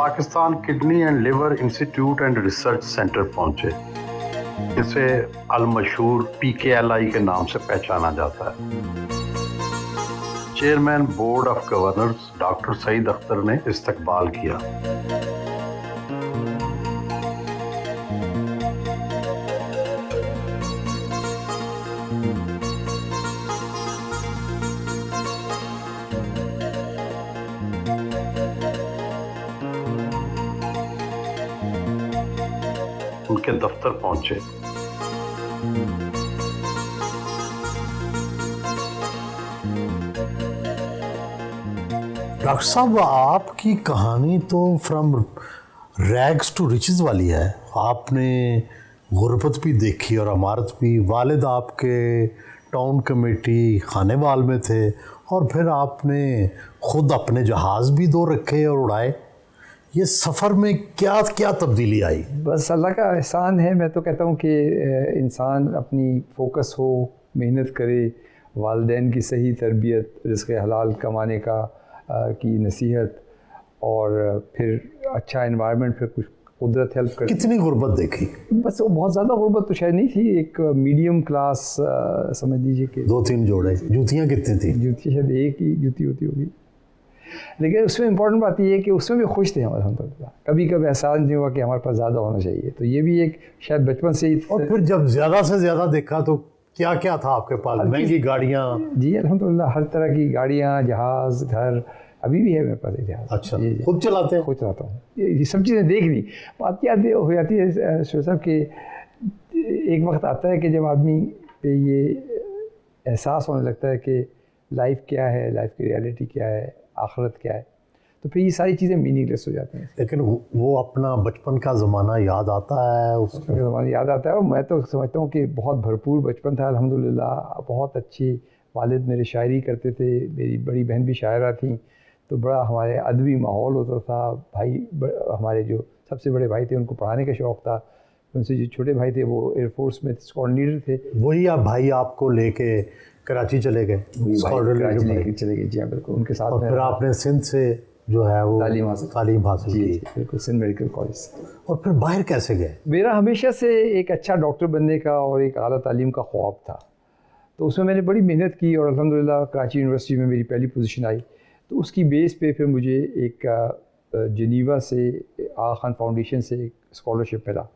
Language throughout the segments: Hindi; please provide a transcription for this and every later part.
Pakistan kidney and liver institute and research centre पहुंचे, जिसे अल मशहूर PKLI के नाम से पहचाना जाता है। Chairman board of governors doctor Saeed Akhtar ने इस्तकबाल किया। उनके दफ्तर पहुंचे। डॉक्टर साहब, आपकी कहानी तो फ्रॉम रैग्स टू रिचेस वाली है। आपने गुर्बत भी देखी और अमारत भी। वालिद आपके टाउन कमेटी खानेवाल में थे और फिर आपने खुद अपने जहाज़ भी 2 रखे और उड़ाए। ये सफ़र में क्या क्या तब्दीली आई? बस अल्लाह का एहसान है। मैं तो कहता हूँ कि इंसान अपनी फोकस हो, मेहनत करे, वालिदैन की सही तरबियत, रिज़्क़ हलाल कमाने का की नसीहत, और फिर अच्छा एनवायरनमेंट, फिर कुछ कुदरत हेल्प कर। कितनी गुर्बत देखी? बस बहुत ज़्यादा गुर्बत तो शायद नहीं थी, एक मीडियम क्लास समझ लीजिए कि 2-3 जोड़े। जूतियाँ कितनी थी? जूती शायद एक ही जूती होती होगी, लेकिन उसमें इम्पोर्टेंट बात यह है कि उसमें भी खुश थे हम अल्हम्दुलिल्लाह। कभी कभी एहसास नहीं हुआ कि हमारे पास ज़्यादा होना चाहिए। तो ये भी एक शायद बचपन से ही। और फिर जब ज़्यादा से ज़्यादा देखा तो क्या क्या था आपके पास? महंगी गाड़ियाँ? जी अल्हम्दुलिल्लाह, हर तरह की गाड़ियाँ, जहाज़, घर, अभी भी है मेरे पास एक जहाज़। अच्छा, खुद चलाते हैं? खुद चलाता हूँ। ये सब चीज़ें देख ली। बात क्या हो जाती है शो साहब कि एक वक्त आता है कि जब आदमी पे ये एहसास होने लगता है कि लाइफ क्या है, लाइफ की रियलिटी क्या है, आखिरत क्या है, तो फिर ये सारी चीज़ें मीनिंगलेस हो जाती हैं। लेकिन वो अपना बचपन का ज़माना याद आता है? उसका ज़माना याद आता है, और मैं तो समझता हूँ कि बहुत भरपूर बचपन था अल्हम्दुलिल्लाह। बहुत अच्छी वालिद मेरे शायरी करते थे, मेरी बड़ी बहन भी शायरा थी, तो बड़ा हमारे अदबी माहौल होता था। भाई हमारे जो सबसे बड़े भाई थे उनको पढ़ाने का शौक़ था, उनसे जो छोटे भाई थे वो एयरफोर्स में स्क्वाड्रन लीडर थे। वही आप भाई आपको लेके कराची चले गए? कराची लेके चले गए, जी हाँ बिल्कुल, उनके साथ। और फिर आपने सिंध से जो है वो तालीम हासिल की? बिल्कुल, सिंध मेडिकल कॉलेज। और फिर बाहर कैसे गए? मेरा हमेशा से एक अच्छा डॉक्टर बनने का और एक आला तालीम का ख्वाब था, तो उसमें मैंने बड़ी मेहनत की और अल्हम्दुलिल्लाह कराची यूनिवर्सिटी में मेरी पहली पोजीशन आई। तो उसकी बेस पे फिर मुझे एक जनीवा से आगा खान फाउंडेशन से एक स्कॉलरशिप मिला।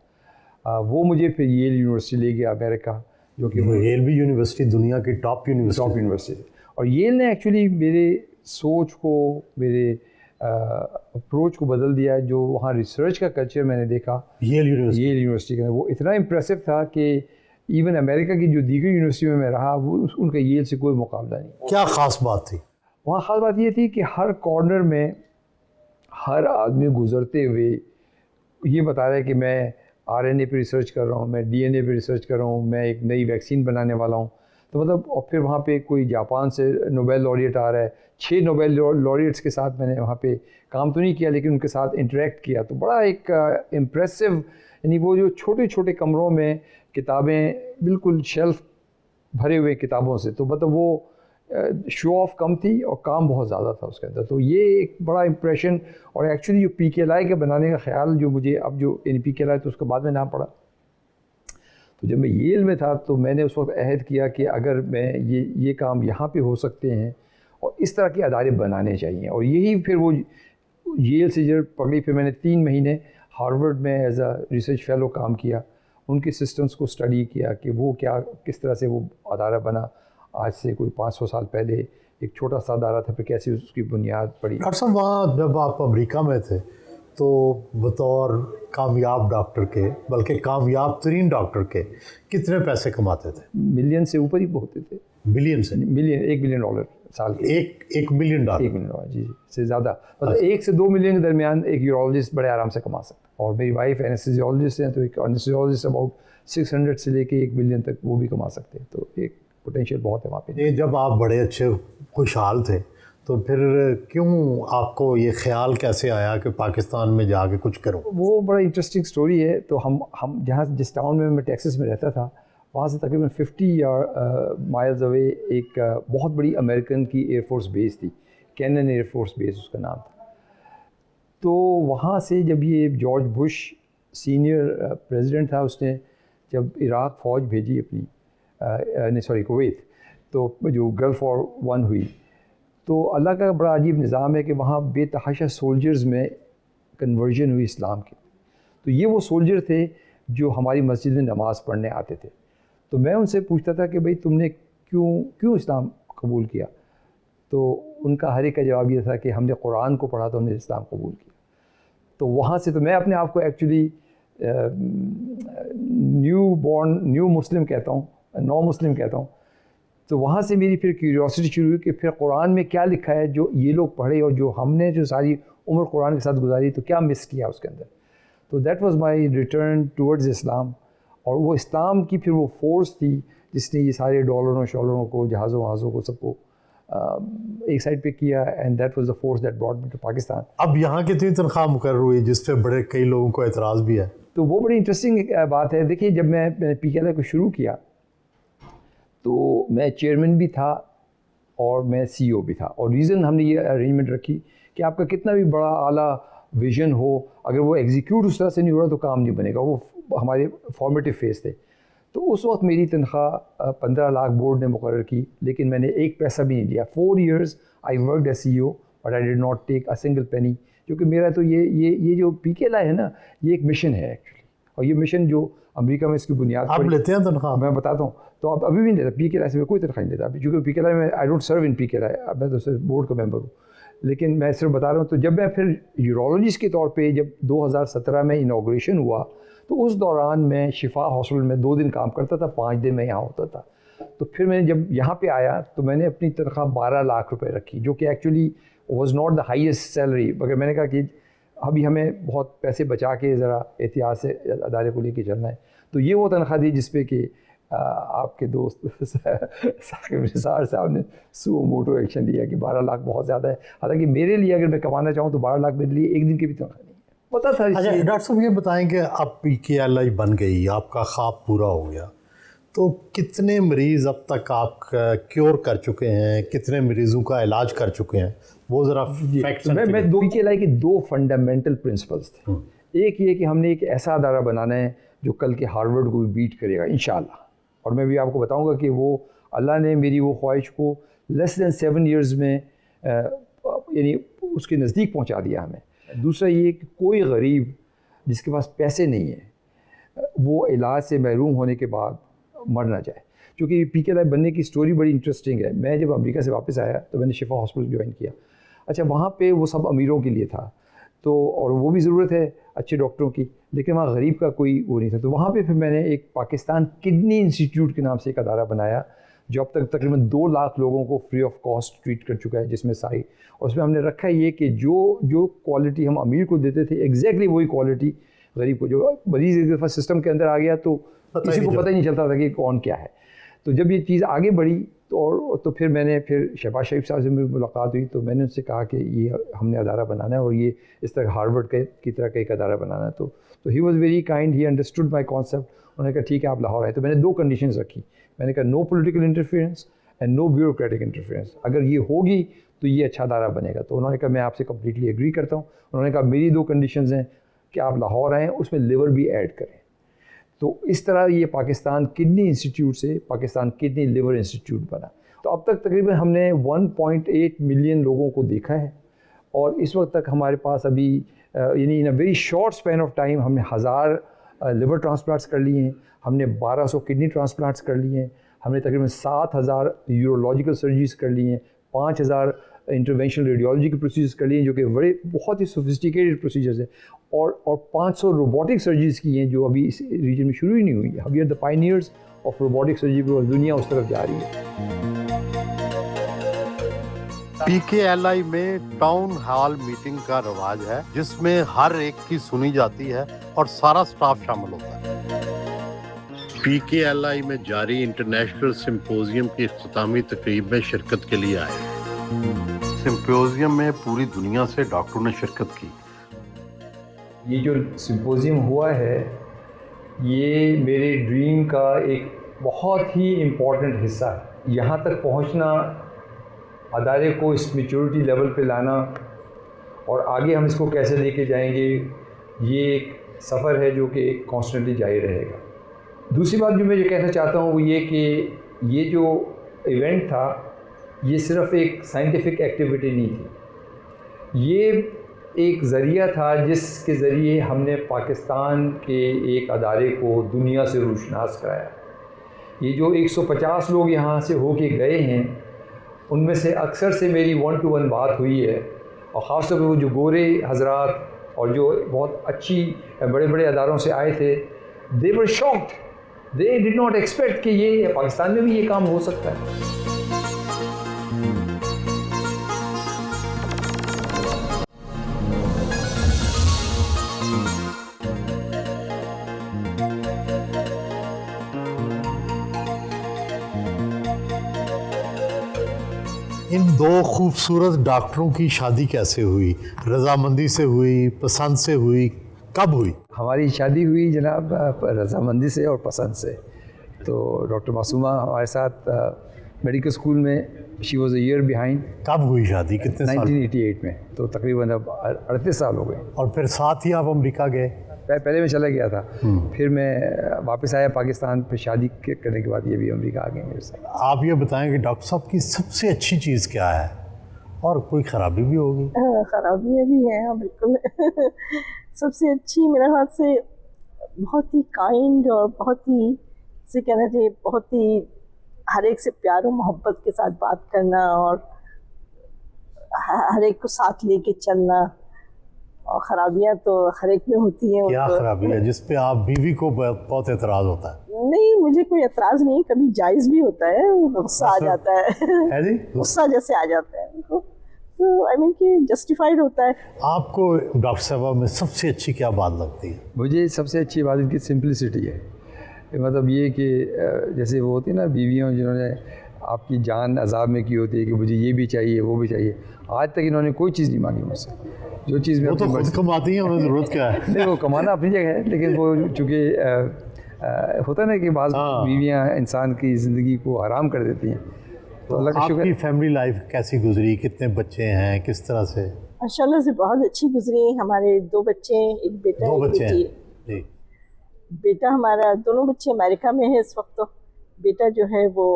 वो मुझे फिर येल यूनिवर्सिटी ले गया अमेरिका, जो कि येल भी यूनिवर्सिटी दुनिया की टॉप यूनिवर्सिटी। और येल ने एक्चुअली मेरे सोच को, मेरे अप्रोच को बदल दिया। जो वहाँ रिसर्च का कल्चर मैंने देखा येल यूनिवर्सिटी के अंदर, वो इतना इम्प्रेसिव था कि इवन अमेरिका की जो दीगर यूनिवर्सिटी में मैं रहा, वो उनका येल से कोई मुकाबला नहीं। क्या ख़ास बात थी वहाँ? ख़ास बात ये थी कि हर कॉर्नर में हर आदमी गुज़रते हुए ये बता रहा है कि मैं RNA पे रिसर्च कर रहा हूँ, मैं DNA पे रिसर्च कर रहा हूँ, मैं एक नई वैक्सीन बनाने वाला हूँ। तो मतलब, और फिर वहाँ पे कोई जापान से नोबेल लॉरिएट आ रहा है। 6 नोबेल लॉरिएट्स के साथ मैंने वहाँ पे काम तो नहीं किया, लेकिन उनके साथ इंटरेक्ट किया। तो बड़ा एक इम्प्रेसिव, यानी वो जो छोटे छोटे कमरों में किताबें, बिल्कुल शेल्फ भरे हुए किताबों से, तो मतलब वो शो ऑफ कम थी और काम बहुत ज़्यादा था उसके अंदर। तो ये एक बड़ा इम्प्रेशन। और एक्चुअली जो PKLI के बनाने का ख्याल जो मुझे अब, जो PKLI तो उसके बाद में नाम पड़ा, तो जब मैं येल में था तो मैंने उस वक्त अहद किया कि अगर मैं ये काम यहाँ पे हो सकते हैं और इस तरह के अदारे बनाने चाहिए। और यही फिर वो येल से जब पकड़ी, फिर मैंने 3 महीने हार्वर्ड में एज अ रिसर्च फेलो काम किया, उनके सिस्टम्स को स्टडी किया कि वो क्या, किस तरह से वो अदारा बना। आज से कोई 500 साल पहले एक छोटा सा अदारा था, फिर कैसे उसकी बुनियाद पड़ी। डॉक्टर साहब, वहाँ जब आप अमेरिका में थे तो बतौर कामयाब डॉक्टर के, बल्कि कामयाब तरीन डॉक्टर के, कितने पैसे कमाते थे? मिलियन से ऊपर ही होते थे। बिलियन से? मिलियन, $1 बिलियन साल के। एक मिलियन डॉलर? 1 मिलियन डॉलर, जी, से ज़्यादा। मतलब 1 से 2 मिलियन के दरमियान एक यूरोलॉजिस्ट बड़े आराम से कमा सकता है। और मेरी वाइफ एनेस्थीसियोलॉजिस्ट हैं, तो एक एनेस्थीसियोलॉजिस्ट अबाउट 600 से लेके 1 मिलियन तक वो भी कमा सकते हैं। तो एक पोटेंशियल बहुत है वहाँ पे। जब आप बड़े अच्छे खुशहाल थे तो फिर क्यों आपको ये ख्याल कैसे आया कि पाकिस्तान में जाके कुछ करूं? वो बड़ा इंटरेस्टिंग स्टोरी है। तो हम जहाँ, जिस टाउन में मैं टेक्सास में रहता था, वहाँ से तकरीबन 50 माइल्स अवे एक बहुत बड़ी अमेरिकन की एयरफोर्स बेस थी, कैनन एयरफोर्स बेस उसका नाम था। तो वहाँ से जब ये जॉर्ज बुश सीनियर प्रेसिडेंट था, उसने जब इराक़ फ़ौज भेजी अपनी कुवैत, तो जो गल्फ़ वॉर 1 हुई, तो अल्लाह का बड़ा अजीब निज़ाम है कि वहाँ बेतहाशा सोल्जर्स में कन्वर्जन हुई इस्लाम की। तो ये वो सोल्जर थे जो हमारी मस्जिद में नमाज़ पढ़ने आते थे। तो मैं उनसे पूछता था कि भाई तुमने क्यों इस्लाम कबूल किया? तो उनका हर एक का जवाब ये था कि हमने कुरान को पढ़ा तो हमने इस्लाम कबूल किया। तो वहाँ से तो मैं अपने आप को एक्चुअली न्यू मुस्लिम कहता हूँ, नौ मुस्लिम कहता हूँ। तो वहाँ से मेरी फिर क्यूरियोसिटी शुरू हुई कि फिर कुरान में क्या लिखा है जो ये लोग पढ़े और जो हमने जो सारी उम्र कुरान के साथ गुजारी, तो क्या मिस किया उसके अंदर। तो that was my return towards Islam. और वो इस्लाम की फिर वो फोर्स थी जिसने ये सारे डॉलरों शॉलरों को, जहाज़ों वहाज़ों को, सबको एक साइड पे किया, and that was the force that brought me to Pakistan. अब यहाँ कितनी तनख्वाह मुकर्रर हुई जिस पे बड़े कई लोगों को एतराज़ भी है? तो वो बड़ी इंटरेस्टिंग बात है। देखिए, जब मैंने PKLI को शुरू किया तो मैं चेयरमैन भी था और मैं CEO भी था। और रीज़न हमने ये अरेंजमेंट रखी कि आपका कितना भी बड़ा आला विज़न हो, अगर वो एग्जीक्यूट उस तरह से नहीं हो रहा तो काम नहीं बनेगा। वो हमारे फॉर्मेटिव फेज़ थे। तो उस वक्त मेरी तनख्वाह 15 लाख बोर्ड ने मुकर्रर की, लेकिन मैंने एक पैसा भी नहीं दिया। 4 years I worked as CEO but I did not take a single penny, क्योंकि मेरा तो ये जो PKLI है ना, ये एक मिशन है एक्चुअली। और ये मिशन जो अमेरिका में इसकी बुनियाद आप लेते हैं तनख्वाह? मैं बताता हूँ। तो अब अभी भी नहीं लेता PKLI से, मैं कोई तनख्वाह नहीं लेता अभी, क्योंकि PKLI में I don't serve in PKLI, अब मैं तो सिर्फ बोर्ड का मेंबर हूँ। लेकिन मैं सिर्फ बता रहा हूँ। तो जब मैं फिर यूरोलॉजिस्ट के तौर पे जब 2017 में इनाग्रेशन हुआ, तो उस दौरान मैं शिफा हॉस्पिटल में 2 दिन काम करता था, 5 दिन मैं यहाँ होता था। तो फिर मैंने जब यहाँ पे आया तो मैंने अपनी तनख्वाह 12 लाख रुपए रखी, जो कि actually was not the highest salary, मगर मैंने कहा कि अभी हमें बहुत पैसे बचा के ज़रा एहतियात से अदारे को लेके चलना है। तो ये वो तनख्वाह दी जिस पे कि आपके दोस्त साकिब निसार साहब ने सुओ मोटो एक्शन लिया कि 12 लाख बहुत ज़्यादा है। हालांकि मेरे लिए अगर मैं कमाना चाहूँ तो 12 लाख मेरे लिए एक दिन की भी तनख्वाह नहीं है, पता था। अच्छा डॉक्टर साहब, ये बताएं कि अब PKLI बन गई, आपका ख्वाब पूरा हो गया, तो कितने मरीज़ अब तक आप क्योर कर चुके हैं, कितने मरीज़ों का इलाज कर चुके हैं, वो ज़रा फैक्ट्स। मैं PKLI के 2 फंडामेंटल प्रिंसिपल्स थे। एक ये कि हमने एक ऐसा अदारा बनाना है जो कल के हार्वर्ड को भी बीट करेगा इंशाल्लाह। और मैं भी आपको बताऊंगा कि वो अल्लाह ने मेरी वो ख्वाहिश को लेस दैन 7 years में यानी उसके नज़दीक पहुंचा दिया हमें। दूसरा ये कि कोई गरीब जिसके पास पैसे नहीं है वो इलाज से महरूम होने के बाद मर ना जाए। क्योंकि PKLI बनने की स्टोरी बड़ी इंटरेस्टिंग है। मैं जब अमेरिका से वापस आया तो मैंने शिफा हॉस्पिटल ज्वाइन किया। अच्छा, वहाँ पे वो सब अमीरों के लिए था, तो और वो भी ज़रूरत है अच्छे डॉक्टरों की, लेकिन वहाँ गरीब का कोई वो नहीं था। तो वहाँ पे फिर मैंने एक पाकिस्तान किडनी इंस्टीट्यूट के नाम से एक अदारा बनाया जो अब तक तकरीबन 2 लाख लोगों को फ्री ऑफ कॉस्ट ट्रीट कर चुका है, जिसमें सारी, और उसमें हमने रखा ये कि जो क्वालिटी हम अमीर को देते थे एग्जैक्टली वही क्वालिटी गरीब को। जो मरीज़ एक दफ़ा सिस्टम के अंदर आ गया तो किसी को पता ही नहीं चलता था कि कौन क्या है। तो जब ये चीज़ आगे बढ़ी तो फिर मैंने शहबाज शरीफ साहब से मेरी मुलाकात हुई, तो मैंने उनसे कहा कि ये हमने अदारा बनाना है और ये इस तरह हार्वर्ड की तरह का एक अदारा बनाना है। तो he was very kind, he understood my concept. उन्होंने कहा ठीक है आप लाहौर आए। तो मैंने 2 कंडीशंस रखी। मैंने कहा no political interference and no bureaucratic interference. अगर ये होगी तो ये अच्छा अदारा बनेगा। तो उन्होंने कहा मैं आपसे कम्प्लीटली एग्री करता हूँ। उन्होंने कहा मेरी 2 कंडीशंस हैं कि आप लाहौर आएँ, उसमें लिवर भी ऐड करें। तो इस तरह ये पाकिस्तान किडनी इंस्टीट्यूट से पाकिस्तान किडनी लिवर इंस्टीट्यूट बना। तो अब तक तकरीबन हमने 1.8 मिलियन लोगों को देखा है और इस वक्त तक हमारे पास अभी यानी in a very short span of time हमने 1000 लिवर ट्रांसप्लांट्स कर लिए हैं, हमने 1200 किडनी ट्रांसप्लांट्स कर लिए हैं, हमने तकरीबन 7000 यूरोलॉजिकल सर्जरीज कर ली हैं, 5000 इंटरवेंशनल रेडियोलॉजी के प्रोसीजर्स कर लिए हैं जो कि बहुत ही सोफिस्टिकेटेड प्रोसीजर्स हैं, और 500 रोबोटिक सर्जरीज की हैं जो अभी इस रीजन में शुरू ही नहीं हुई है। We are the pioneers of robotic surgery और दुनिया उस तरफ जा रही है। PKLI में टाउन हॉल मीटिंग का रवाज है जिसमें हर एक की सुनी जाती है और सारा स्टाफ शामिल होता है। PKLI में जारी इंटरनेशनल सिंपोजियम की इख्तितामी तकरीब में शिरकत के लिए आए। सिंपोजियम में पूरी दुनिया से डॉक्टरों ने शिरकत की। ये जो सिंपोजियम हुआ है ये मेरे ड्रीम का एक बहुत ही इम्पोर्टेंट हिस्सा है। यहाँ तक पहुँचना, अदारे को इस मैच्योरिटी लेवल पे लाना और आगे हम इसको कैसे लेके जाएंगे, ये एक सफ़र है जो कि कॉन्स्टेंटली जारी रहेगा। दूसरी बात जो मैं ये कहना चाहता हूँ वो ये कि ये जो इवेंट था ये सिर्फ़ एक साइंटिफिक एक्टिविटी नहीं थी, ये एक ज़रिया था जिसके ज़रिए हमने पाकिस्तान के एक अदारे को दुनिया से रोशनास कराया। ये जो 150 लोग यहाँ से होके गए हैं उनमें से अक्सर से मेरी 1-to-1 बात हुई है, और ख़ास तौर पर वो जो गोरे हजरात और जो बहुत अच्छी बड़े बड़े अदारों से आए थे, they were shocked, they did not expect कि ये पाकिस्तान में भी ये काम हो सकता है। इन दो खूबसूरत डॉक्टरों की शादी कैसे हुई? रजामंदी से हुई, पसंद से हुई, कब हुई? हमारी शादी हुई जनाब रजामंदी से और पसंद से। तो डॉक्टर मासूमा हमारे साथ मेडिकल स्कूल में, she was a year behind. कब हुई शादी, कितने साल? 1988 में, तो तकरीबन अब 38 साल हो गए। और फिर साथ ही आप अमेरिका गए? पहले मैं चला गया था, फिर मैं वापस आया पाकिस्तान, फिर शादी करने के बाद ये भी अमेरिका आ गए मेरे साथ। आप ये बताएं कि डॉक्टर साहब की सबसे अच्छी चीज़ क्या है, और कोई ख़राबी भी होगी? ख़राबियाँ भी हैं, हाँ बिल्कुल। सबसे अच्छी मेरे ख्याल से बहुत ही काइंड और बहुत ही से कहना चाहिए बहुत ही हर एक से प्यार और मोहब्बत के साथ बात करना और हर एक को साथ लेके चलना। और ख़राबियाँ तो हर एक में होती हैं। क्या खराबी है जिस पे आप बीवी को बहुत एतराज़ होता है? नहीं, मुझे कोई एतराज़ नहीं, कभी जायज़ भी होता है, गुस्सा आ जाता है जी? गुस्सा जैसे आ जाता है उनको, तो आई मीन कि जस्टिफाइड होता है। आपको डॉक्टर साहबा में सबसे अच्छी क्या बात लगती है? मुझे सबसे अच्छी बात इनकी सिंपलिसिटी है। मतलब ये कि जैसे वो होती है ना बीवियों जिन्होंने आपकी जान अजाब में की होती है कि मुझे ये भी चाहिए वो भी चाहिए, आज तक इन्होंने कोई चीज़ नहीं मांगी मुझसे। जो चीज़ में वो तो खुद कमाती हैं, उन्हें ज़रूरत क्या है? नहीं, वो कमाना अपनी जगह है, लेकिन वो चूँकि होता है ना कि बाज़ बीवियाँ इंसान की ज़िंदगी को हराम कर देती हैं। तो अल्लाह का शुक्र। आपकी फैमिली लाइफ कैसी गुजरी, कितने बच्चे हैं, किस तरह से? माशाल्लाह से बहुत अच्छी गुजरी। हमारे 2 बच्चे हैं, एक बेटा दो एक बच्चे बेटी। हैं जी। बेटा हमारा, दोनों बच्चे अमेरिका में है इस वक्त। तो बेटा जो है वो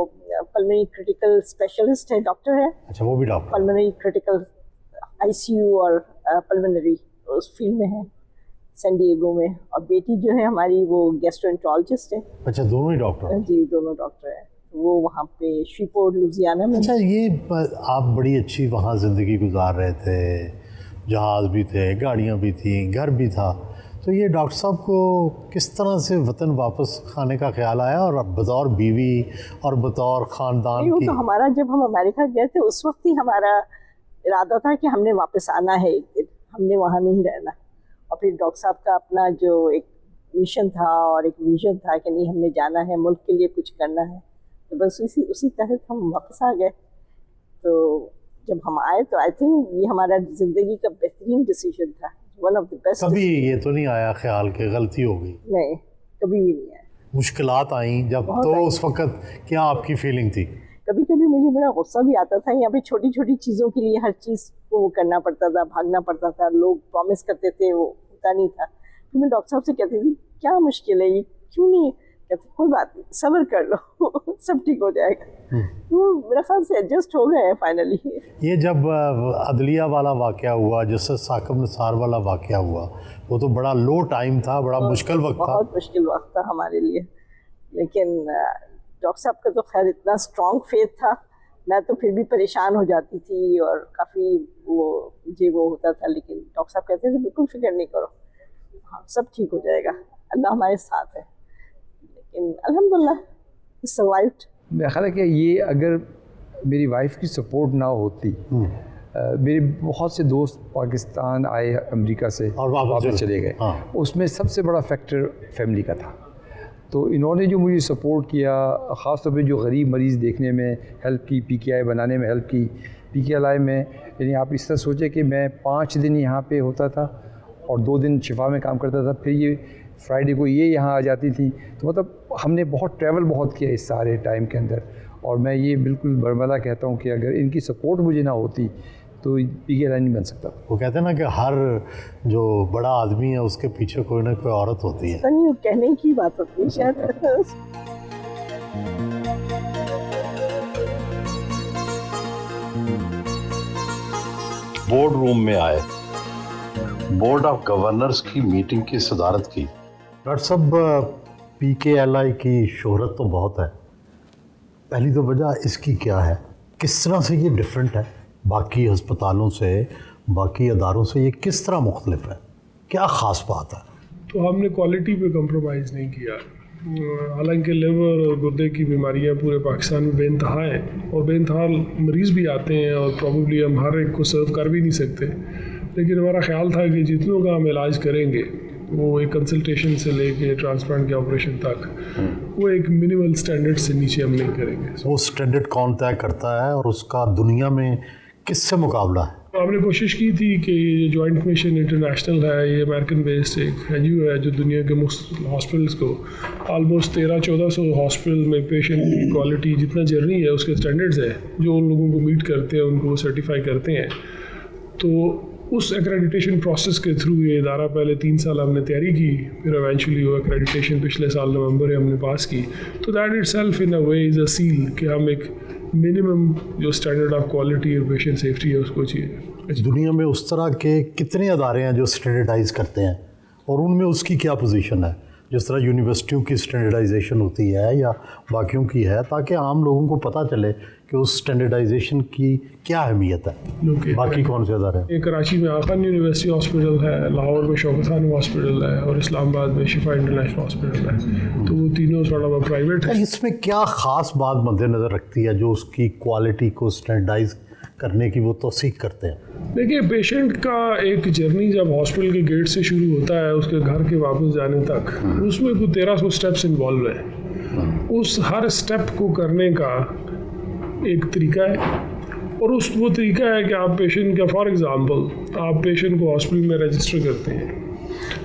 पल्मोनरी क्रिटिकल स्पेशलिस्ट है, डॉक्टर है। अच्छा, वो भी डॉक्टर? पल्मोनरी क्रिटिकल ICU और पल्मोनरी उस फील्ड में है सैन डिएगो में। और बेटी जो है हमारी वो गैस्ट्रोएंटरोलॉजिस्ट है। अच्छा, दोनों ही डॉक्टर? जी, दोनों डॉक्टर हैं। वो वहाँ पे श्रीपोर्ट लुजियाना में। अच्छा, ये आप बड़ी अच्छी वहाँ ज़िंदगी गुजार रहे थे, जहाज़ भी थे, गाड़ियाँ भी थी, घर भी था, तो ये डॉक्टर साहब को किस तरह से वतन वापस खाने का ख्याल आया, और बतौर बीवी और बतौर ख़ानदान की? तो हमारा जब हम अमेरिका गए थे उस वक्त ही हमारा इरादा था कि हमने वापस आना है एक दिन, हमने वहाँ नहीं रहना। और फिर डॉक्टर साहब का अपना जो एक मिशन था और एक विजन था कि नहीं हमने जाना है, मुल्क के लिए कुछ करना है, तो बस उसी तहत हम वापस आ गए। तो जब हम आए तो आई थिंक ये हमारा ज़िंदगी का बेहतरीन डिसीजन था, वन ऑफ द बेस्ट। कभी ये तो नहीं आया ख्याल कि गलती हो गई? नहीं, कभी भी नहीं आया। मुश्किलात आई जब, तो उस वक़्त क्या आपकी फीलिंग थी? कभी कभी मुझे बड़ा गुस्सा भी आता था। यहाँ पे छोटी छोटी चीज़ों के लिए हर चीज़ को वो करना पड़ता था, भागना पड़ता था, लोग प्रॉमिस करते थे, वो होता नहीं था। फिर मैं डॉक्टर साहब से कहती थी क्या मुश्किल है, ये क्यों नहीं? कहते कोई बात नहीं, सब्र कर लो सब ठीक हो जाएगा। तो मेरे ख्याल से एडजस्ट हो गए हैं फाइनली। ये जब अदलिया वाला वाक़या हुआ, जैसे साकिब निसार वाला वाक़या हुआ, वो तो बड़ा लो टाइम था, बड़ा मुश्किल वक्त था। बहुत मुश्किल वक्त था हमारे लिए, लेकिन डॉक्टर साहब का तो खैर इतना स्ट्रॉन्ग फेथ था। मैं तो फिर भी परेशान हो जाती थी और काफ़ी वो होता था, लेकिन डॉक्टर साहब कहते थे बिल्कुल फिक्र नहीं करो, हाँ सब ठीक हो जाएगा, अल्लाह हमारे साथ है। लेकिन अल्हम्दुलिल्लाह सर्वाइव्ड। मेरा ख्याल है कि ये अगर मेरी वाइफ की सपोर्ट ना होती, मेरे बहुत से दोस्त पाकिस्तान आए अमेरिका से और वापस चले गए, हाँ। उसमें सबसे बड़ा फैक्टर फैमिली का था। तो इन्होंने जो मुझे सपोर्ट किया, ख़ास तौर पे जो गरीब मरीज़ देखने में हेल्प की, PKI बनाने में हेल्प की। PKI में यानी आप इस तरह सोचें कि मैं 5 दिन यहाँ पे होता था और 2 दिन शिफा में काम करता था, फिर ये फ्राइडे को ये यहाँ आ जाती थी। तो मतलब हमने बहुत ट्रैवल बहुत किया इस सारे टाइम के अंदर। और मैं ये बिल्कुल बरमला कहता हूँ कि अगर इनकी सपोर्ट मुझे ना होती तो PKLI नहीं बन सकता। वो कहते हैं ना कि हर जो बड़ा आदमी है उसके पीछे कोई ना कोई औरत होती है। तो नहीं, कहने की बात होती है शायद। बोर्ड रूम में आए, बोर्ड ऑफ गवर्नर्स की मीटिंग की सदारत की। डॉक्टर साहब, PKLI की शोहरत तो बहुत है, पहली तो वजह इसकी क्या है, किस तरह से ये डिफरेंट है बाकी अस्पतालों से, बाकी अदारों से, ये किस तरह मुख्तलिफ है, क्या ख़ास बात है? तो हमने क्वालिटी पे कंप्रोमाइज़ नहीं किया। हालांकि लिवर और गुर्दे की बीमारियां पूरे पाकिस्तान में बेइंतहा हैं और बेइंतहा मरीज़ भी आते हैं और प्रॉब्ली हम हर एक को सर्व कर भी नहीं सकते, लेकिन हमारा ख्याल था कि जितनों का हम इलाज करेंगे वो एक कंसल्टेशन से लेके ट्रांसप्लांट के ऑपरेशन तक वो एक मिनिमल स्टैंडर्ड से नीचे हम नहीं करेंगे। वो स्टैंडर्ड कौन तय करता है और उसका दुनिया में किससे मुकाबला है? हमने कोशिश की थी कि ये जॉइंट मिशन इंटरनेशनल है, ये अमेरिकन बेस्ड एक NGO है जो दुनिया के हॉस्पिटल्स को ऑलमोस्ट 1300-1400 हॉस्पिटल में पेशेंट की क्वालिटी जितना जर्नी है उसके स्टैंडर्ड्स है जो उन लोगों को मीट करते हैं, उनको सर्टिफाई करते हैं। तो उस एक्रेडिटेशन प्रोसेस के थ्रू ये इदारा पहले 3 साल हमने तैयारी की, फिर एवेंचुअली वो एक्रेडिटेशन पिछले साल नवंबर में हमने पास की। तो that itself in a way is a seal कि हम एक मिनिमम जो स्टैंडर्ड ऑफ क्वालिटी और पेशेंट सेफ्टी है उसको चाहिए। दुनिया में उस तरह के कितने अदारे हैं जो स्टैंडर्डाइज करते हैं और उनमें उसकी क्या पोजीशन है, जिस तरह यूनिवर्सिटियों की स्टैंडर्डाइजेशन होती है या बाकियों की है, ताकि आम लोगों को पता चले कि उस स्टैंडर्डाइजेशन की क्या अहमियत है? बाकी कौन से अदारे हैं? कराची में आखान यूनिवर्सिटी हॉस्पिटल है, लाहौर में शौकत खान हॉस्पिटल है और इस्लामाबाद में शिफा इंटरनेशनल हॉस्पिटल है। तो वो तीनों थोड़ा प्राइवेट है। इसमें क्या ख़ास बात मद्देनज़र रखती है जो उसकी क्वालिटी को स्टैंडर्डाइज करने की वो तौसीक करते हैं? देखिए, पेशेंट का एक जर्नी जब हॉस्पिटल के गेट से शुरू होता है उसके घर के वापस जाने तक, उसमें कुछ 1300 स्टेप्स इन्वॉल्व है। उस हर स्टेप को करने का एक तरीका है और वो तरीका है कि आप पेशेंट का, फॉर एग्ज़ाम्पल आप पेशेंट को हॉस्पिटल में रजिस्टर करते हैं।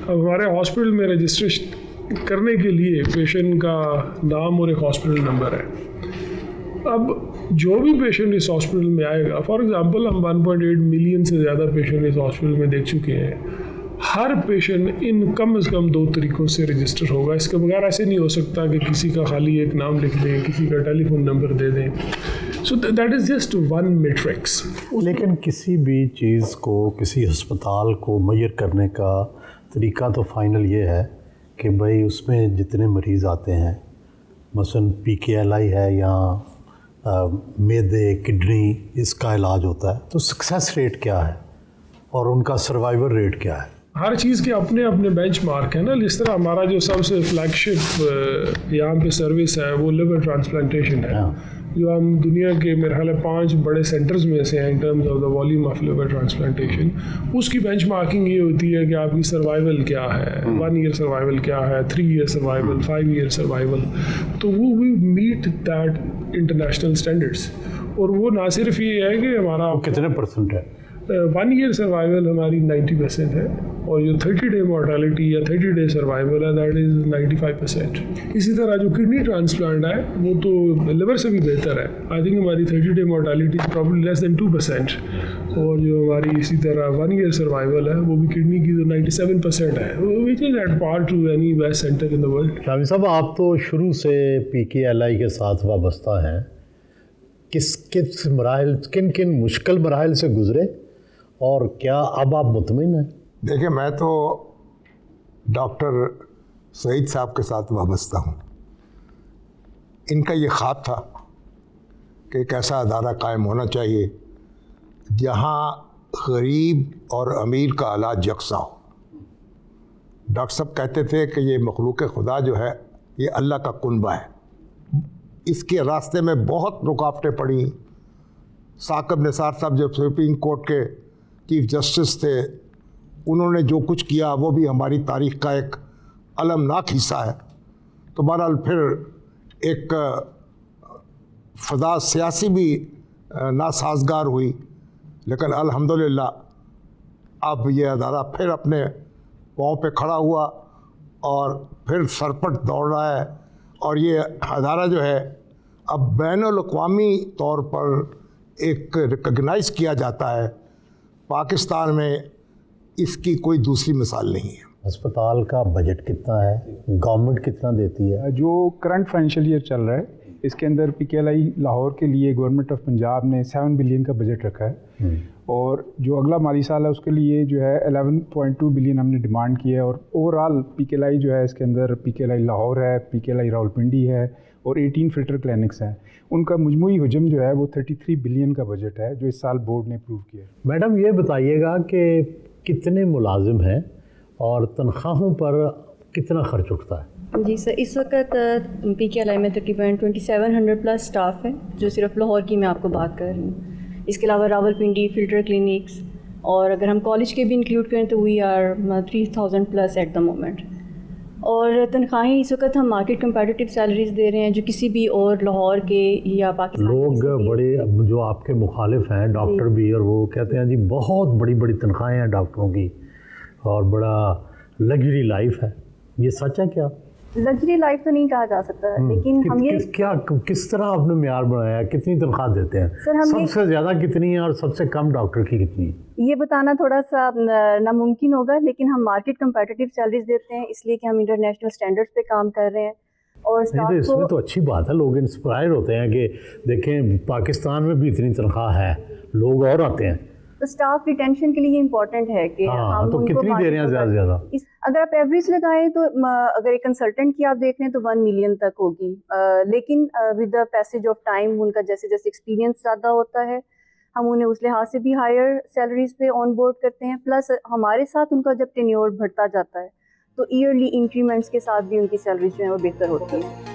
अब हमारे हॉस्पिटल में रजिस्टर करने के लिए पेशेंट का नाम और एक हॉस्पिटल नंबर है। अब जो भी पेशेंट इस हॉस्पिटल में आएगा, फॉर एग्ज़ाम्पल हम 1.8 मिलियन से ज़्यादा पेशेंट इस हॉस्पिटल में देख चुके हैं, हर पेशेंट इन कम से कम 2 तरीक़ों से रजिस्टर होगा। इसके बगैर ऐसे नहीं हो सकता कि किसी का खाली एक नाम लिख दें, किसी का टेलीफोन नंबर दे दें। So that is just one matrix. लेकिन किसी भी चीज़ को, किसी अस्पताल को मैयर करने का तरीका तो फाइनल ये है कि भाई उसमें जितने मरीज़ आते हैं, मसलन PKLI है या मैदे, किडनी, इसका इलाज होता है, तो सक्सेस रेट क्या है और उनका सर्वाइवल रेट क्या है? हर चीज़ के अपने अपने बेंचमार्क है ना। जिस तरह हमारा जो सबसे फ्लैगशिप यहाँ पे सर्विस है वो लिवर ट्रांसप्लांटेशन है, जो हम दुनिया के मेरे ख्याल 5 बड़े सेंटर्स में से हैं in terms of the volume of liver transplantation. उसकी बेंचमार्किंग ये होती है कि आपकी सर्वाइवल क्या है, 1 ईयर सर्वाइवल क्या है, 3 ईयर सर्वाइवल, 5 ईयर सर्वाइवल। तो वो we meet that international standards. और वो ना सिर्फ ये है कि हमारा कितने % है? 1 ईयर सर्वाइवल हमारी 90% है और जो 30 डे मोर्टालिटी या 30 डे सर्वाइवल है दैट इज़ 95%। इसी तरह जो किडनी ट्रांसप्लांट है वो तो लिवर से भी बेहतर है। आई थिंक हमारी 30 day mortality probably less than 2%। और जो हमारी इसी तरह 1 ईयर सर्वाइवल है वो भी किडनी की तो 97% है, which is at par to any best centre in the world. Shami साहब, आप तो शुरू से PKLI के साथ वाबस्ता हैं, किस मराहिल, किन मुश्किल मराहिल से गुजरे और क्या अब आप मुतमिन हैं? देखिए, मैं तो डॉक्टर सईद साहब के साथ वाबस्ता हूँ। इनका ये ख्वाब था कि एक ऐसा अदारा कायम होना चाहिए जहाँ गरीब और अमीर का इलाज यकसा हो। डॉक्टर साहब कहते थे कि ये मखलूक खुदा जो है ये अल्लाह का कुनबा है। इसके रास्ते में बहुत रुकावटें पड़ी। साकिब निसार साहब जब सुप्रीम कोर्ट के चीफ जस्टिस थे, उन्होंने जो कुछ किया वो भी हमारी तारीख़ का एक अलमनाक हिस्सा है। तो बहरहाल फिर एक फ़ज़ा सियासी भी नासाजगार हुई, लेकिन अल्हम्दुलिल्लाह अब ये अदारा फिर अपने पाँव पे खड़ा हुआ और फिर सरपट दौड़ रहा है। और ये अदारा जो है अब बैनुल-अक़वामी तौर पर एक रिकग्नाइज़ किया जाता है पाकिस्तान में इसकी कोई दूसरी मिसाल नहीं है। अस्पताल का बजट कितना है, गवर्नमेंट कितना देती है? जो करंट फाइनेंशियल ईयर चल रहा है इसके अंदर PKLI लाहौर के लिए गवर्नमेंट ऑफ पंजाब ने 7 बिलियन का बजट रखा है और जो अगला माली साल है उसके लिए जो है 11.2 बिलियन हमने डिमांड की है। और ओवरऑल PKLI जो है इसके अंदर PKLI लाहौर है, PKLI रावलपिंडी है और 18 फिल्टर क्लिनिक्स हैं। उनका मजमूई हजम जो है वो 33 बिलियन का बजट है जो इस साल बोर्ड ने अप्रूव किया है। मैडम ये बताइएगा कि कितने मुलाजिम हैं और तनख्वाहों पर कितना खर्च उठता है? जी सर, इस वक्त PKLI में तकरीबन 2700 प्लस स्टाफ है, जो सिर्फ लाहौर की मैं आपको बात कर रही हूँ। इसके अलावा रावलपिंडी फिल्टर क्लिनिक्स और अगर हम कॉलेज के भी इंक्लूड करें तो we are 3000 plus at the moment. और तनख्वाहें इस वक्त हम मार्केट कंपेटिटिव सैलरीज दे रहे हैं जो किसी भी और लाहौर के या पाकिस्तान लोग बड़े जो आपके मुखालिफ हैं डॉक्टर भी, और वो कहते हैं जी बहुत बड़ी बड़ी तनख्वाहें हैं डॉक्टरों की और बड़ा लग्जरी लाइफ है, ये सच है क्या? लग्जरी लाइफ तो नहीं कहा जा सकता, लेकिन हम ये किस तरह आपने म्यार बनाया, कितनी तनख्वाह देते हैं? सर, हम सबसे ज़्यादा कितनी है और सबसे कम डॉक्टर की कितनी है? ये बताना थोड़ा सा नामुमकिन होगा, लेकिन हम मार्केट कंपेटिटिव सैलरीज देते हैं इसलिए कि हम इंटरनेशनल स्टैंडर्ड्स पे काम कर रहे हैं। और नहीं तो इसमें तो अच्छी बात है, लोग इंस्पायर होते हैं कि देखें पाकिस्तान में भी इतनी तनख्वाह है, लोग और आते हैं। तो स्टाफ रिटेंशन के लिए इम्पोर्टेंट है कि हम तो कितनी दे रहे हैं ज़्यादा से ज़्यादा? अगर आप एवरेज लगाएं तो अगर एक कंसल्टेंट की आप देख रहे हैं तो 1 मिलियन तक होगी, लेकिन with the passage of time उनका जैसे जैसे एक्सपीरियंस ज़्यादा होता है हम उन्हें उस लिहाज से भी हायर सैलरीज पे ऑन बोर्ड करते हैं। प्लस हमारे साथ उनका जब टेन्योर बढ़ता जाता है तो ईयरली इंक्रीमेंट्स के साथ भी उनकी सैलरीज जो है वो बेहतर होती है।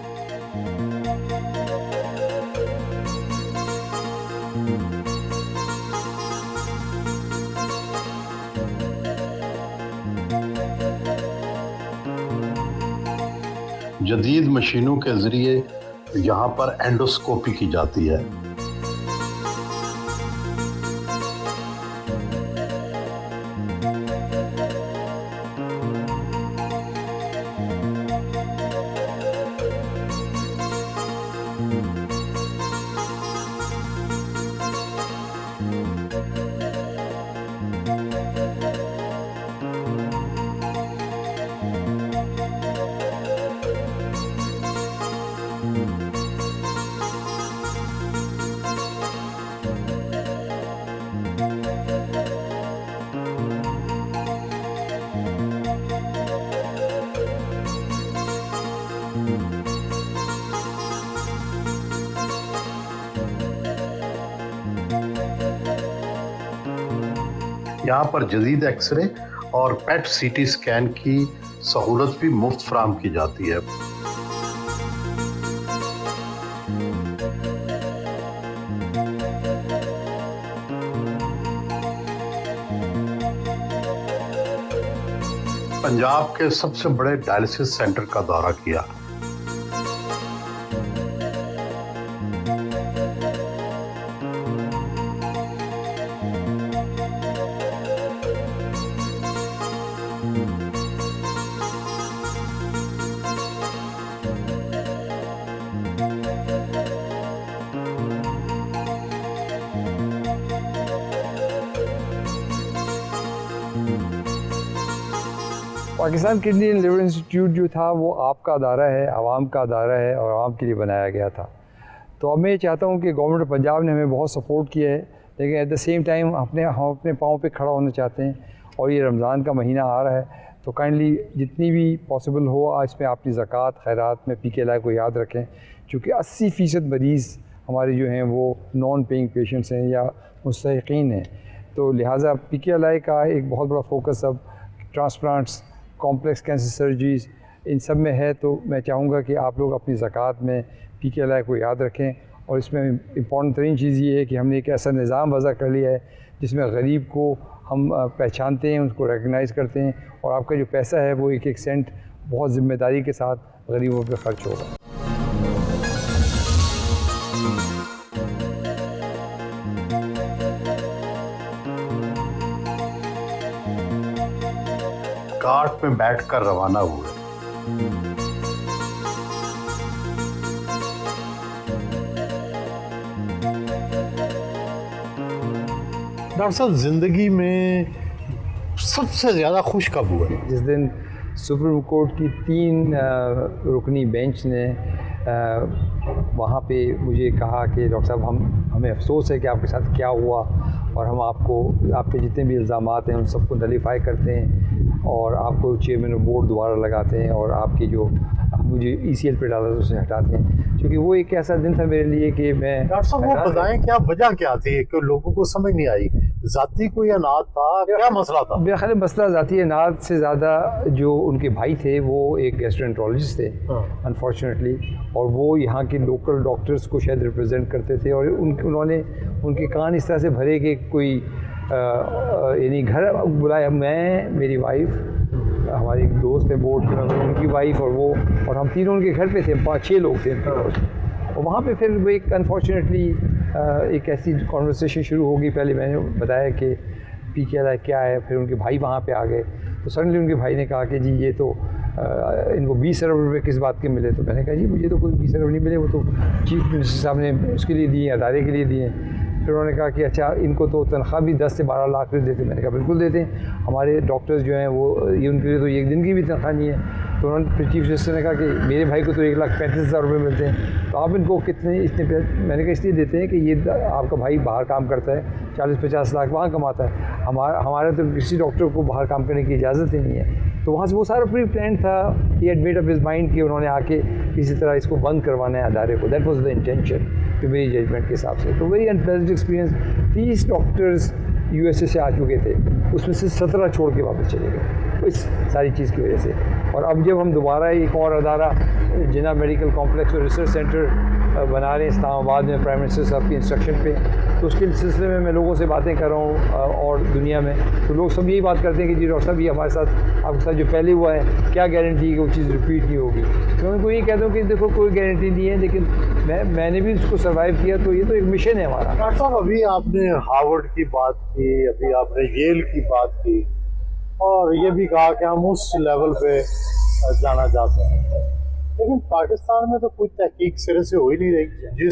जदीद मशीनों के ज़रिए यहाँ पर एंडोस्कोपी की जाती है। यहाँ पर जदीद एक्सरे और पेट CT स्कैन की सहूलत भी मुफ्त फराहम की जाती है। पंजाब के सबसे बड़े डायलिसिस सेंटर का दौरा किया। Pakistan kidney and liver institute जो था वो आपका अदारा है, आवाम का अदारा है और आवाम के लिए बनाया गया था। तो अब मैं ये चाहता हूँ कि गवर्नमेंट ऑफ पंजाब ने हमें बहुत सपोर्ट किया है, लेकिन एट द सेम टाइम हम अपने पाँव पे खड़ा होना चाहते हैं और ये रमज़ान का महीना आ रहा है तो काइंडली जितनी भी पॉसिबल हो इसमें अपनी ज़कात खैरात में PKLI को याद रखें, क्योंकि 80% मरीज़ हमारे जो हैं वो नॉन पेइंग पेशेंट्स हैं या मुस्तहिक़ीन हैं। तो लिहाजा PKLI का एक बहुत बड़ा फोकस अब ट्रांसप्लांट्स, कॉम्प्लेक्स कैंसर सर्जरीज इन सब में है। तो मैं चाहूँगा कि आप लोग अपनी ज़कात में PKLI को याद रखें। और इसमें इम्पॉर्टेंट तरीन चीज़ ये है कि हमने एक ऐसा निज़ाम वज़ा कर लिया है जिसमें गरीब को हम पहचानते हैं, उसको रिकगनाइज़ करते हैं और आपका जो पैसा है वो एक एक सेंट बहुत ज़िम्मेदारी के साथ गरीबों पे ख़र्च होगा। कार्ट में बैठकर रवाना हुए। डॉक्टर साहब, ज़िंदगी में सबसे ज़्यादा खुश कब हुए? जिस दिन सुप्रीम कोर्ट की 3 रुकनी बेंच ने वहाँ पे मुझे कहा कि डॉक्टर साहब हमें अफसोस है कि आपके साथ क्या हुआ, और हम आपके जितने भी इल्ज़ामात हैं उन सबको नलीफाई करते हैं और आपको चेयरमैन ऑफ बोर्ड दोबारा लगाते हैं, और आपकी जो मुझे ECL पे डाला था उसे हटाते हैं। क्योंकि वो एक ऐसा दिन था मेरे लिए कि मैं डॉक्टर साहब वो बताएं क्या वजह क्या थी कि लोगों को समझ नहीं आई? जाती कोई अनाथ था, क्या मसला था? मेरा ख्याल है मसला ज़ाती अनाथ से ज़्यादा जो उनके भाई थे वो एक गैस्ट्रोएंटरोलॉजिस्ट थे अनफॉर्चुनेटली, और वो यहाँ के लोकल डॉक्टर्स को शायद रिप्रेजेंट करते थे, और उन्होंने उनके कान इस तरह से भरे कि कोई यानी घर बुलाया, मैं, मेरी वाइफ, हमारी एक दोस्त है बोर्ड के मेंबर, उनकी वाइफ और वो, और हम तीनों उनके घर पे थे, 5-6 लोग थे। और वहाँ पे फिर वो एक अनफॉर्चुनेटली एक ऐसी कॉन्वर्सेशन शुरू हो गई। पहले मैंने बताया कि PKLI क्या है, फिर उनके भाई वहाँ पे आ गए, तो सडनली उनके भाई ने कहा कि जी ये तो इनको 20 अरब रुपये किस बात के मिले। तो मैंने कहा जी मुझे तो कोई 20 अरब नहीं मिले, वो तो चीफ मिनिस्टर साहब ने उसके लिए दिए, अदारे के लिए दिए। फिर उन्होंने कहा कि अच्छा इनको तो तनख्वाह भी 10 से 12 लाख रुपये देते। मैंने कहा बिल्कुल देते हैं, हमारे डॉक्टर्स जो हैं वो ये उनके लिए तो एक दिन की भी तनख्वाह नहीं है। तो उन्होंने फिर चीफ मिनिस्टर ने कहा कि मेरे भाई को तो 1,35,000 रुपये मिलते हैं, तो आप इनको कितने इतने? मैंने कहा इसलिए देते हैं कि ये आपका भाई बाहर काम करता है, 40-50 लाख वहाँ कमाता है, हमारे तो किसी डॉक्टर को बाहर काम करने की इजाज़त ही नहीं है। तो वहाँ से वो सारा प्री प्लान था, he had made up his mind कि उन्होंने आके किसी तरह इसको बंद करवाना है अदारे को। दैट वाज द इंटेंशन कि मेरी जजमेंट के हिसाब से। तो very unpleasant experience. 30 doctors USA से आ चुके थे, उसमें से 17 छोड़ के वापस चले गए इस सारी चीज़ की वजह से। और अब जब हम दोबारा एक और अदारा जिन्ना मेडिकल कॉम्प्लेक्स और रिसर्च सेंटर बना रहे हैं इस्लामाबाद में प्राइम मिनिस्टर साहब की इंस्ट्रक्शन पे, तो उसके सिलसिले में मैं लोगों से बातें कर रहा हूँ और दुनिया में, तो लोग सब यही बात करते हैं कि जी डॉक्टर साहब ये हमारे साथ आपके साथ जो पहले हुआ है क्या गारंटी है कि वो चीज़ रिपीट नहीं होगी। मैं उनको ये कहता हूँ कि देखो कोई गारंटी नहीं है, लेकिन मैंने भी उसको सर्वाइव किया, तो ये तो एक मिशन है हमारा। डॉक्टर साहब अभी आपने हार्वर्ड की बात की, अभी आपने येल की बात की, और ये भी कहा कि हम उस लेवल पे जाना चाहते हैं, लेकिन पाकिस्तान में तो कोई तहकीक सिरे से हो ही नहीं रही।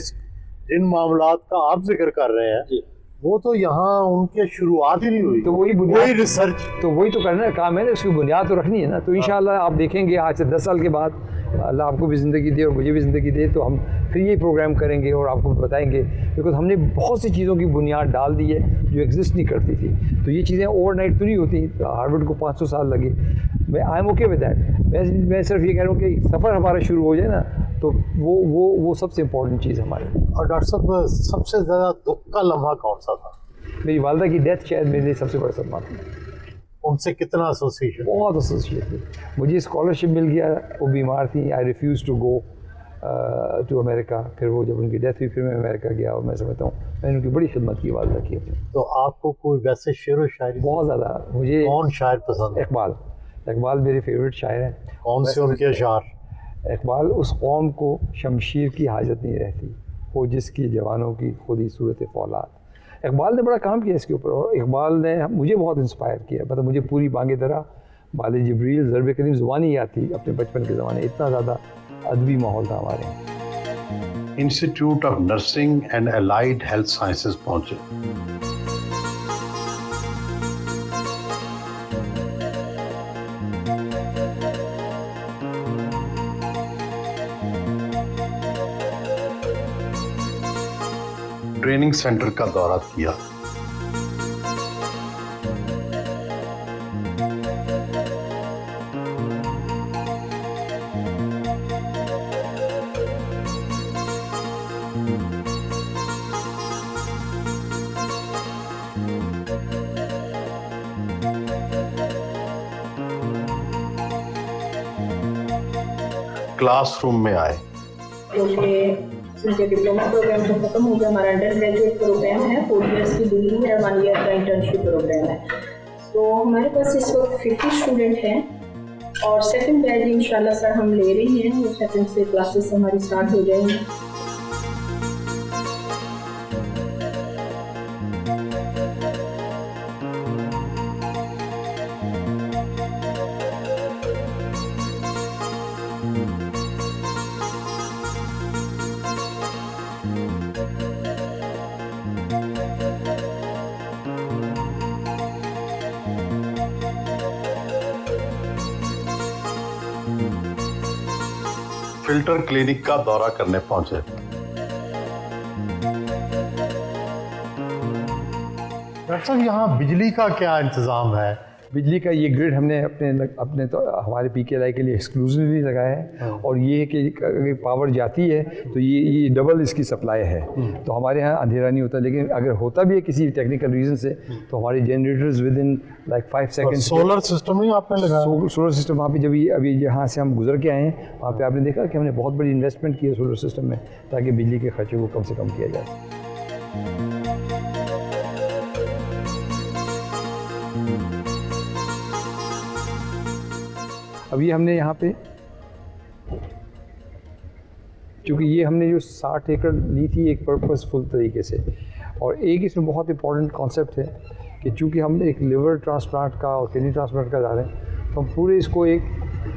जिन मामलात का आप जिक्र कर रहे हैं वो तो यहाँ उनके शुरुआत ही नहीं हुई। तो वही रिसर्च, तो वही तो करना काम है ना, उसकी बुनियाद तो रखनी है ना। तो इंशाल्लाह आप देखेंगे आज से 10 साल के बाद अल्लाह आपको भी ज़िंदगी दे और मुझे भी ज़िंदगी दे, तो हम फिर ये प्रोग्राम करेंगे और आपको बताएंगे, बिकॉज हमने बहुत सी चीज़ों की बुनियाद डाल दी है जो एग्जिस्ट नहीं करती थी। तो ये चीज़ें ओवरनाइट तो नहीं होती, हार्वर्ड को 500 साल लगे। I am okay with that. मैं सिर्फ ये कह रहा हूँ कि सफ़र हमारा शुरू हो जाए ना, तो वो सबसे इम्पोर्टेंट चीज़ हमारे। और डॉक्टर साहब सबसे ज़्यादा दुख का लम्हा कौन सा था? मेरी वालदा की डेथ शायद मेरे लिए सबसे बड़ा सदमा था। उनसे कितना एसोसिएशन? बहुत एसोसिएशन। मुझे स्कॉलरशिप मिल गया, वो बीमार थी, I refuse to go to America. फिर वो जब उनकी डेथ हुई फिर मैं अमेरिका गया, और मैं समझता हूँ मैंने उनकी बड़ी खिदमत की वालदा की अपनी। तो आपको कोई वैसे शेर व शायरी? बहुत ज़्यादा। मुझे कौन शायर पसंद? इकबाल मेरे फेवरेट शायर हैं। कौन से उनके अशार? इकबाल, उस कौम को शमशीर की हाजत नहीं रहती, वो जिसकी जवानों की खुद ही सूरत फौलाद। इकबाल ने बड़ा काम किया इसके ऊपर, और इकबाल ने मुझे बहुत इंस्पायर किया। मतलब मुझे पूरी बांगे दरा, बाले जिब्रील, ज़रब करीम ज़ुबानी याद थी अपने बचपन के ज़माने, इतना ज़्यादा अदबी माहौल था हमारे यहाँ। Institute of nursing and allied health sciences पहुँचे। ट्रेनिंग सेंटर का दौरा किया। क्लासरूम में आए। जो डिप्लोमा प्रोग्राम तो खत्म हो गया, हमारा अंडर ग्रेजुएट प्रोग्राम है, 4 ईयर्स की डिग्री है, 1 ईयर का इंटर्नशिप प्रोग्राम है। तो हमारे पास इस वक्त 50 स्टूडेंट हैं, और सेकंड बैच इंशाल्लाह सर हम ले रहे हैं, वो सेकंड से क्लासेस हमारी स्टार्ट हो जाएंगी। फिल्टर क्लिनिक का दौरा करने पहुंचे। डॉक्टर साहब, यहाँ बिजली का क्या इंतज़ाम है? बिजली का ये ग्रिड हमने अपने तो हमारे PKLI के लिए एक्सक्लूसिवली लगाया है, और ये है कि अगर पावर जाती है तो ये डबल इसकी सप्लाई है, तो हमारे यहाँ अंधेरा नहीं होता। लेकिन अगर होता भी है किसी टेक्निकल रीज़न से तो हमारे जनरेटर्स विद इन लाइक 5 सेकेंड। सोलर सिस्टम ही आपने लगाया? सोलर सिस्टम वहाँ पे जब अभी जहाँ से हम गुजर के आए हैं वहाँ पे आपने देखा कि हमने बहुत बड़ी इन्वेस्टमेंट की है सोलर सिस्टम में, ताकि बिजली के खर्चे को कम से कम किया जाए। अभी हमने यहाँ पे, क्योंकि ये हमने जो 60 एकड़ ली थी एक पर्पसफुल तरीके से, और एक इसमें बहुत इंपॉर्टेंट कॉन्सेप्ट है कि चूँकि हम एक लिवर ट्रांसप्लांट का और किडनी ट्रांसप्लांट का जा रहे हैं, तो हम पूरे इसको एक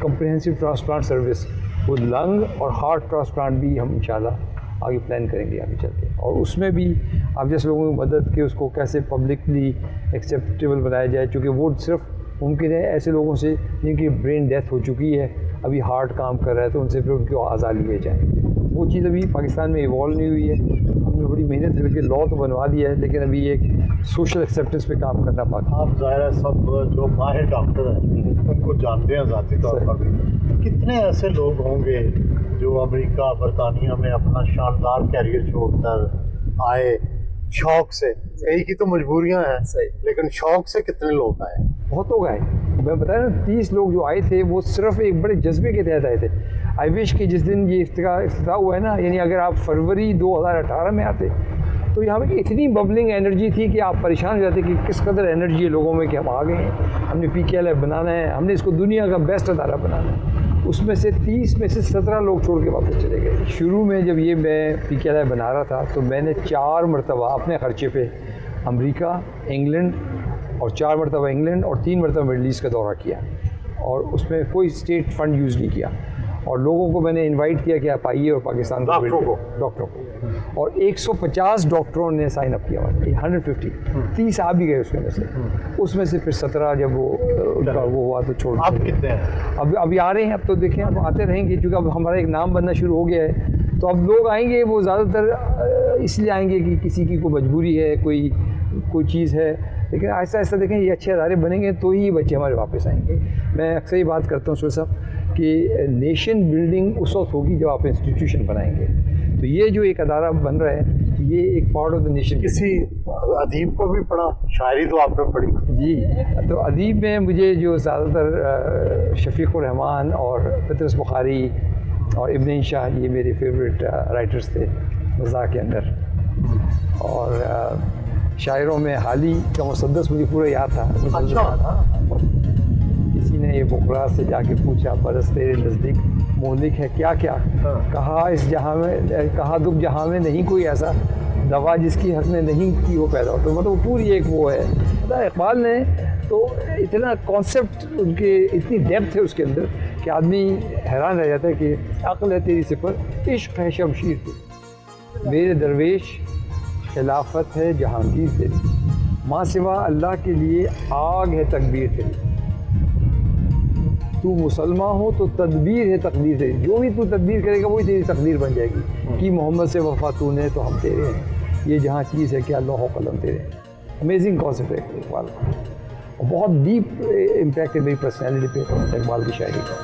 कंप्रिहेंसिव ट्रांसप्लांट सर्विस वो लंग और हार्ट ट्रांसप्लांट भी हम इंशाल्लाह आगे प्लान करेंगे आगे चल के, और उसमें भी आप जैसे लोगों की मदद के उसको कैसे पब्लिकली एक्सेप्टेबल बनाया जाए, क्योंकि वो सिर्फ मुमकिन है ऐसे लोगों से जिनकी ब्रेन डेथ हो चुकी है, अभी हार्ट काम कर रहा है, तो उनसे फिर उनको आज़ाद लिए जाए। वो चीज़ अभी पाकिस्तान में इवॉल्व नहीं हुई है। हमने बड़ी मेहनत करके लॉ तो बनवा दिया है, लेकिन अभी एक सोशल एक्सेप्टेंस पे काम करना बाकी। आप ज़ाहिर है सब जो माहिर डॉक्टर हैं उनको जानते हैं ज़ाती तौर पर भी। कितने ऐसे लोग होंगे जो अमेरिका बरतानिया में अपना शानदार कैरियर छोड़कर आए शौक से? कई की तो मजबूरियां हैं, लेकिन शौक से कितने लोग आए? बहुत लोग आए। मैं बताया ना 30 लोग जो आए थे वो सिर्फ एक बड़े जज्बे के तहत आए थे। आई विश कि जिस दिन ये इफ्तिताह हुआ है ना, यानी अगर आप फरवरी 2018 में आते तो यहाँ पे इतनी बबलिंग एनर्जी थी कि आप परेशान हो जाते कि किस कदर एनर्जी है लोगों में कि हम आ गए हैं, हमने PKLI बनाना है, हमने इसको दुनिया का बेस्ट अदारा बनाना है। उसमें से 30 में से 17 लोग छोड़ के वापस चले गए। शुरू में जब ये मैं PKLI बना रहा था तो मैंने 4 मरतबा अपने ख़र्चे पे अमेरिका, इंग्लैंड, और 4 मरतबा इंग्लैंड और 3 मरतबा मिडल ईस्ट का दौरा किया, और उसमें कोई स्टेट फंड यूज़ नहीं किया, और लोगों को मैंने इनवाइट किया कि आप आइए और पाकिस्तान डॉक्टरों को, और 150 डॉक्टरों ने साइन अप किया, 150, 30 आ भी गए उसमें से फिर 17 जब उनका वो हुआ तो छोड़। आप कितने हैं? अभी आ रहे हैं, अब तो देखें अब आते रहेंगे, क्योंकि अब हमारा एक नाम बनना शुरू हो गया है, तो अब लोग आएंगे। वो ज़्यादातर इसलिए आएंगे कि किसी की कोई मजबूरी है, कोई चीज़ है, लेकिन आहिस्ता आहिस्ता देखें ये अच्छे अदारे बनेंगे तो ही ये बच्चे हमारे वापस आएंगे। मैं अक्सर ये बात करता हूँ सुर साहब कि नेशन बिल्डिंग उस वक्त होगी जब आप इंस्टीट्यूशन बनाएंगे, तो ये जो एक अदारा बन रहा है ये एक पार्ट ऑफ द नेशन। किसी अदीब को भी पढ़ा? शायरी तो आपने पढ़ी जी, तो अदीब में मुझे जो ज़्यादातर शफीकुर रहमान और पतरस बुखारी और इब्न इंशा, ये मेरे फेवरेट राइटर्स थे मज़ाक़ के अंदर। और शायरों में हाली का मुसद्दस मुझे पूरा याद था। किसी ने ये बुकरा से जाके पूछा, बरस तेरे नज़दीक मोहलिक है क्या क्या, कहा इस जहाँ में, कहा दुख जहाँ में नहीं कोई ऐसा, दवा जिसकी हक ने नहीं की वो पैदा हो। तो मतलब पूरी एक वो है। मतलब इकबाल ने तो इतना कॉन्सेप्ट, उनके इतनी डेप्थ है उसके अंदर कि आदमी हैरान रह जाता है कि अक्ल है तेरी सिफर, इश्क है शमशीर तेरी, मेरे दरवेश खिलाफत है जहांगीर तेरी, माँ सिवा अल्लाह के लिए आग है तकबीर तेरी, तू मुसलमान हो तो तदबीर है तकदीर तेरी, जो भी तू तदबीर करेगा वही तेरी तकदीर बन जाएगी। कि मोहम्मद से वफा तूने तो हम तेरे हैं, ये जहाँ चीज़ है क्या लौह कलम तेरे हैं। अमेजिंग कॉन्सेप्ट है इकबाल का, और बहुत डीप इम्पैक्ट है मेरी पर्सनैलिटी पे इकबाल की शायरी का।